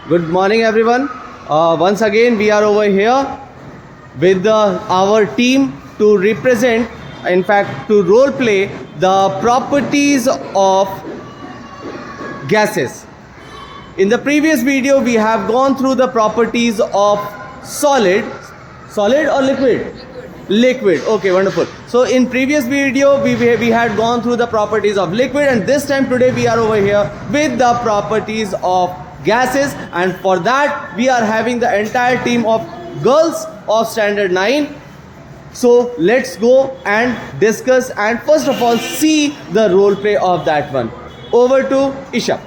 Good morning, everyone. Once again, we are over here with our team to represent, in fact, to role play the properties of gases. In the previous video, we have gone through the properties of solid or liquid? Liquid. Okay, wonderful. So in previous video, we had gone through the properties of liquid, and this time today we are over here with the properties of gases, and for that we are having the entire team of girls of standard 9. So let's go and discuss and first of all see the role play of that one. Over to Isha.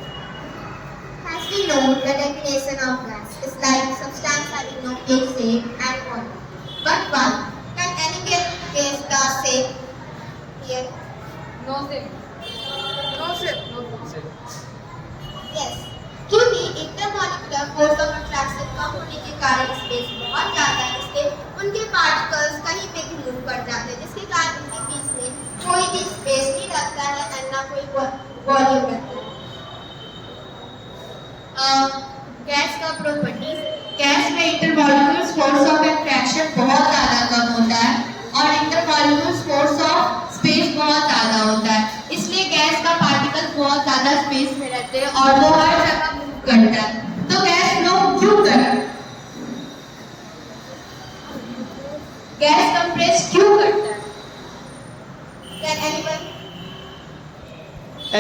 As we know, the definition of gas is like substance having no fixed shape and form. But one, can any gas gas shape here? No shape. Yes. क्योंकि intermolecular force of attraction कम होने के कारण space बहुत ज़्यादा है, इसलिए उनके particles कहीं पे भी मूव कर जाते हैं, जिसके कारण उनके बीच में कोई भी स्पेस नहीं रहता है और ना कोई वॉल्यूम रहता है। गैस का प्रॉपर्टीज, गैस में इंटरमॉलिक्यूलर फोर्स ऑफ अट्रैक्शन बहुत ज़्यादा कम होता है और इंटरमॉलिक्यूलर फोर्स ऑफ स्पेस बहुत ज़्यादा होता है, इसलिए गैस का पार्टिकल बहुत ज़्यादा स्पेस में रहते हैं और वो हर जगह मूव करता है। तो गैस फ्लो क्यों करता है? गैस कंप्रेस क्यों करता है? Can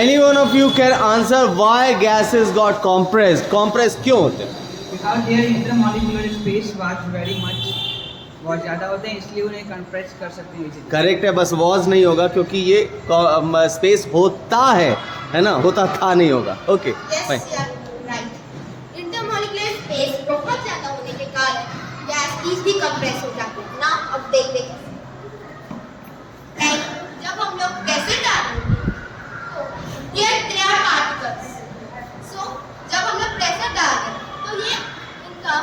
Any one of you can answer why gases got compressed? Compressed क्यों होते हैं? Because their intermolecular space was very much बहुत ज़्यादा होते हैं, इसलिए उन्हें कंप्रेस कर सकते हैं इजीली। करेक्ट है, बस वॉज नहीं होगा क्योंकि ये स्पेस होता है ना, होता था नहीं होगा। Okay fine. इंटरमॉलिक्यूलर स्पेस बहुत ज्यादा होने के कारण गैस इजीली कंप्रेस हो जाती है ना। अब देखते हैं जब हम लोग कैसे डालेंगे तो ये त्रिया पार्टिकल्स, सो जब हम लोग प्रेशर डालते हैं तो ये इनका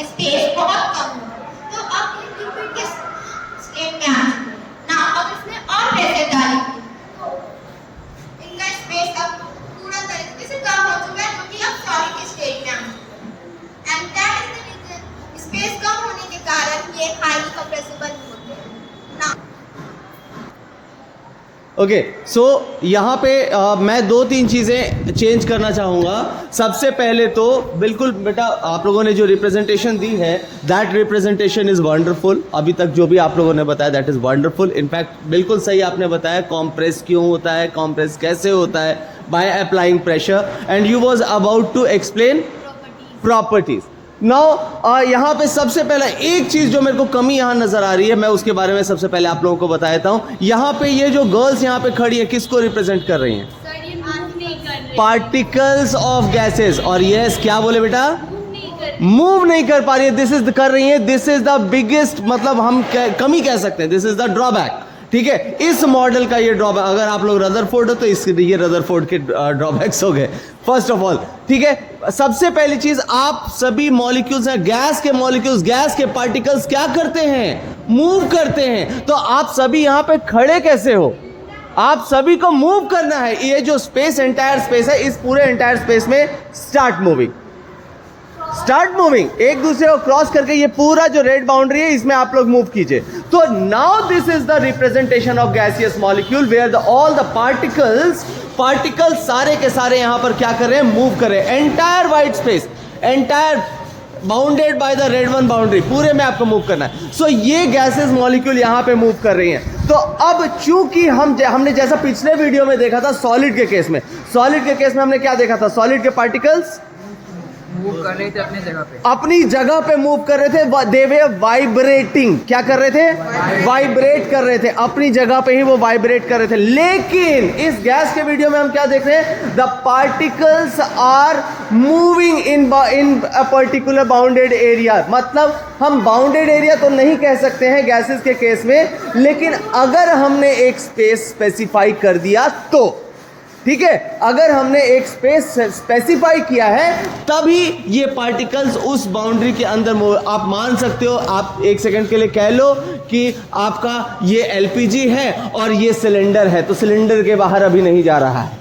स्पेस बहुत कम होगा, तो अब ये लिक्विड के स्टेट में आ ना। अब इसमें और प्रेशर डालेंगे तो इनका स्पेस अब पूरा तरीके से कम हो चुका है, क्योंकि अब सॉलिड के स्टेट में आ चुका है। And that is the reason space कम होने के कारण ये हाईली कंप्रेसिबल होते हैं ना। ओके सो यहाँ पे मैं 2-3 चीज़ें चेंज करना चाहूँगा। सबसे पहले तो बिल्कुल बेटा आप लोगों ने जो रिप्रेजेंटेशन दी है दैट रिप्रेजेंटेशन इज़ वंडरफुल। अभी तक जो भी आप लोगों ने बताया दैट इज़ वंडरफुल। इनफैक्ट बिल्कुल सही आपने बताया कॉम्प्रेस क्यों होता है, कॉम्प्रेस कैसे होता है, by applying pressure, and you was about to explain properties. Now यहाँ पे सबसे पहले एक चीज़ जो मेरे को कमी यहाँ नज़र आ रही है, मैं उसके बारे में सबसे पहले आप लोगों को बता देता हूँ। यहाँ पे ये जो गर्ल्स यहाँ पे खड़ी है किसको रिप्रेजेंट कर रही हैं? Particles of gases. और यस क्या बोले बेटा? मूव नहीं कर पा रही है। दिस इज कर रही है, दिस इज द बिगेस्ट, मतलब हम कमी कह सकते हैं, दिस इज द ड्रॉबैक। ठीक है, इस मॉडल का ये ड्रॉबैक, अगर आप लोग रदरफोर्ड हो तो ये रदरफोर्ड के ड्रॉबैक्स हो गए फर्स्ट ऑफ ऑल। ठीक है, सबसे पहली चीज आप सभी मॉलिक्यूल्स हैं, गैस के मॉलिक्यूल्स, गैस के पार्टिकल्स क्या करते हैं? मूव करते हैं। तो आप सभी यहाँ पे खड़े कैसे हो? आप सभी को मूव करना है। ये जो स्पेस, एंटायर स्पेस है, इस पूरे एंटायर स्पेस में स्टार्ट मूविंग, एक दूसरे को क्रॉस करके ये पूरा जो रेड बाउंड्री है इसमें आप लोग मूव कीजिए। तो now this is the representation of gaseous molecule where all the particles सारे के सारे यहां पर क्या कर रहे हैं? मूव कर रहे हैं। Entire white space, entire bounded by the red one boundary, पूरे में आपको मूव करना है। सो ये गैसेस मॉलिक्यूल यहां पे मूव कर रही हैं। तो अब चूंकि हमने जैसा पिछले वीडियो में देखा था सॉलिड के केस में हमने क्या देखा था? सॉलिड के पार्टिकल्स मूव कर रहे थे अपनी जगह पे मूव कर रहे थे। दे वे वाइब्रेटिंग, क्या कर रहे थे? वाइब्रेट कर रहे थे, अपनी जगह पे ही वो वाइब्रेट कर रहे थे। लेकिन इस गैस के वीडियो में हम क्या देख रहे हैं? The particles are moving in a particular bounded area. मतलब हम बाउंडेड एरिया तो नहीं कह सकते हैं गैसेस के केस में, लेकिन अगर हमने एक स्पेस स्पेसिफाई कर दिया तो, ठीक है, अगर हमने एक स्पेस स्पेसिफाई किया है तभी ये पार्टिकल्स उस बाउंड्री के अंदर आप मान सकते हो। आप एक सेकंड के लिए कह लो कि आपका ये एलपीजी है और ये सिलेंडर है, तो सिलेंडर के बाहर अभी नहीं जा रहा है,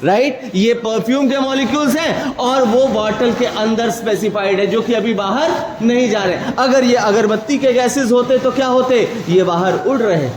राइट ये परफ्यूम के मॉलिक्यूल्स हैं और वो बॉटल के अंदर स्पेसिफाइड है जो कि अभी बाहर नहीं जा रहे। अगर ये अगरबत्ती के गैसेस होते तो क्या होते, ये बाहर उड़ रहे हैं,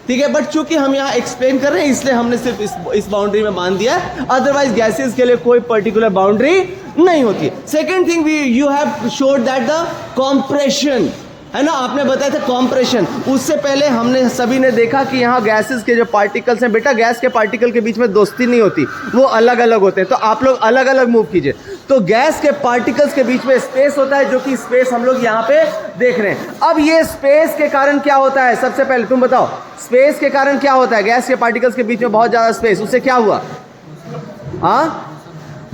ठीक है। बट चूंकि हम यहाँ एक्सप्लेन कर रहे हैं इसलिए हमने सिर्फ इस बाउंड्री में बांध दिया है, अदरवाइज गैसेस के लिए कोई पर्टिकुलर बाउंड्री नहीं होती। Second thing you have showed that the compression, है ना, आपने बताया था कॉम्प्रेशन। उससे पहले हमने सभी ने देखा कि यहाँ गैसेस के जो पार्टिकल्स हैं, बेटा गैस के पार्टिकल के बीच में दोस्ती नहीं होती, वो अलग अलग होते हैं, तो आप लोग अलग अलग मूव कीजिए। तो गैस के पार्टिकल्स के बीच में स्पेस होता है, जो कि स्पेस हम लोग यहाँ पे देख रहे हैं। अब ये स्पेस के कारण क्या होता है, सबसे पहले तुम बताओ, स्पेस के कारण क्या होता है, गैस के पार्टिकल्स के बीच में बहुत ज्यादा स्पेस, उससे क्या हुआ,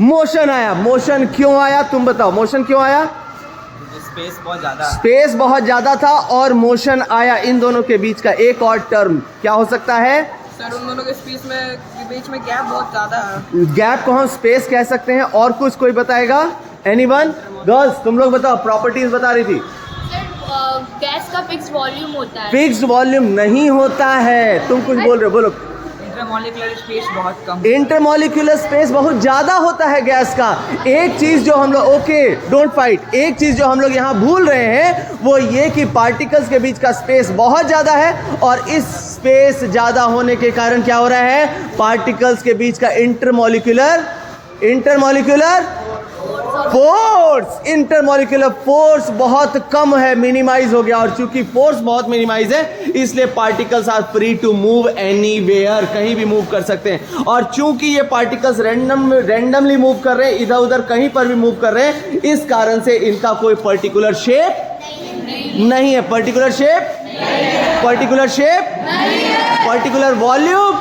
मोशन आया। मोशन क्यों आया, तुम बताओ, मोशन क्यों आया, स्पेस बहुत ज्यादा था और मोशन आया। इन दोनों के बीच का एक और टर्म क्या हो सकता है, सर उन दोनों के स्पेस में बीच में गैप बहुत ज्यादा है, गैप को हम स्पेस कह सकते हैं। और कुछ कोई बताएगा, एनीवन, गर्ल्स तुम लोग बताओ, प्रॉपर्टीज बता रही थी। सर गैस का फिक्स्ड वॉल्यूम होता है। फिक्स्ड वॉल्यूम नहीं होता है, तुम कुछ बोल रहे हो, बोलो। इंटरमॉलिक्यूलर स्पेस बहुत कम, इंटरमॉलिक्यूलर स्पेस बहुत ज्यादा होता है गैस का। एक चीज जो हम लोग, ओके डोंट फाइट, एक चीज जो हम लोग यहाँ भूल रहे हैं वो ये कि पार्टिकल्स के बीच का स्पेस बहुत ज्यादा है और इस स्पेस ज्यादा होने के कारण क्या हो रहा है, पार्टिकल्स के बीच का इंटरमॉलिक्यूलर फोर्स बहुत कम है, मिनिमाइज हो गया। और चूंकि फोर्स बहुत मिनिमाइज है इसलिए particles are free to move anywhere, कहीं भी मूव कर सकते हैं। और चूंकि ये पार्टिकल्स रैंडमली मूव कर रहे हैं, इधर उधर कहीं पर भी मूव कर रहे हैं, इस कारण से इनका कोई पर्टिकुलर शेप नहीं है, पर्टिकुलर शेप पर्टिकुलर वॉल्यूम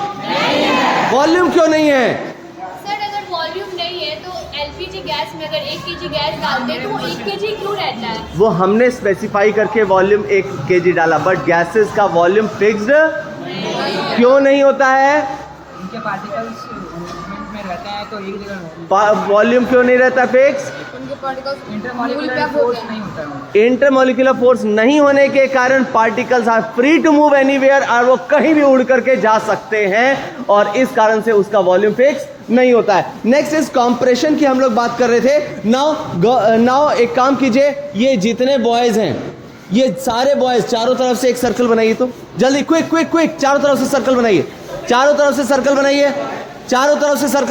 क्यों नहीं है। सर अगर वॉल्यूम नहीं है तो एलपीजी गैस में अगर 1 kg गैस डालते हैं तो वो 1 kg क्यों रहता है, वो हमने स्पेसिफाई करके वॉल्यूम 1 kg डाला, बट गैसेस का वॉल्यूम फिक्स्ड क्यों नहीं होता है, उनके पार्टिकल्स मूवमेंट में रहते हैं तो एक जगह, वॉल्यूम क्यों नहीं रहता फिक्स, उनके पार्टिकल्स इंटरमॉलिक्यूलर फोर्स नहीं होता है। इंटरमॉलिक्यूलर फोर्स नहीं होने के कारण particles are free to move anywhere, और वो कहीं भी उड़ करके जा सकते हैं और इस कारण से उसका वॉल्यूम फिक्स नहीं होता है। नेक्स्ट इज कंप्रेशन की हम लोग बात कर रहे थे। नाउ एक काम कीजिए, ये जितने बॉयज हैं, ये सारे बॉयज चारों तरफ से एक सर्कल बनाइए, तो जल्दी क्विक चारों तरफ से सर्कल बनाइए, चारों तरफ से सर्कल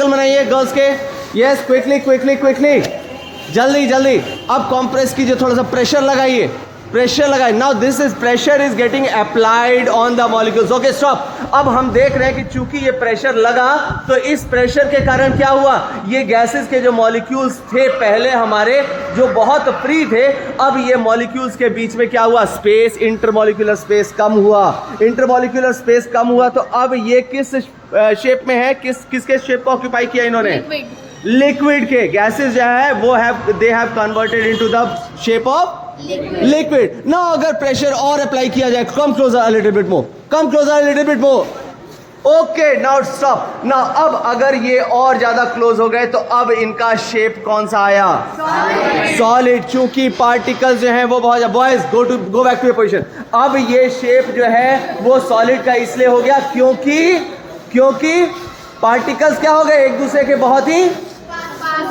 बनाइए गर्ल्स के, यस क्विकली जल्दी। अब कंप्रेस कीजिए, थोड़ा सा प्रेशर लगाइए, now this is pressure is getting applied on the molecules, okay stop. अब हम देख रहे हैं कि चूंकि ये प्रेशर लगा तो इस प्रेशर के कारण क्या हुआ, ये गैसेस के जो मॉलिक्यूल्स थे पहले हमारे जो बहुत फ्री थे, अब ये मॉलिक्यूल्स के बीच में क्या हुआ, स्पेस, इंटरमॉलिक्यूलर स्पेस कम हुआ। तो अब ये किस शेप में है, किसके शेप को ऑक्यूपाई किया इन्होंने, लिक्विड के। गैसेस जो है वो they have converted into the shape of liquid. ना अगर प्रेशर और अप्लाई किया जाए, come closer a little bit more, okay now stop. ना अब अगर ये और ज्यादा क्लोज हो गए तो अब इनका शेप कौन सा आया, सॉलिड। चूंकि पार्टिकल्स जो हैं वो बहुत, boys go back to your position. अब ये शेप जो है वो सॉलिड का इसलिए हो गया क्योंकि पार्टिकल्स क्या हो गए, एक दूसरे के बहुत ही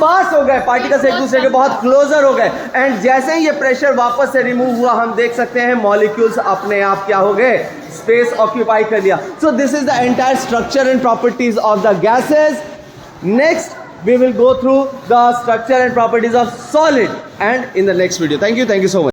पास हो गए, पार्टिकल्स एक दूसरे के बहुत क्लोजर हो गए। एंड जैसे ही ये प्रेशर वापस से रिमूव हुआ, हम देख सकते हैं मॉलिक्यूल्स अपने आप क्या हो गए, स्पेस ऑक्यूपाई कर लिया। So this is the entire structure and properties of the gases. Next we will go through the structure and properties of solid and in the next video. Thank you so much.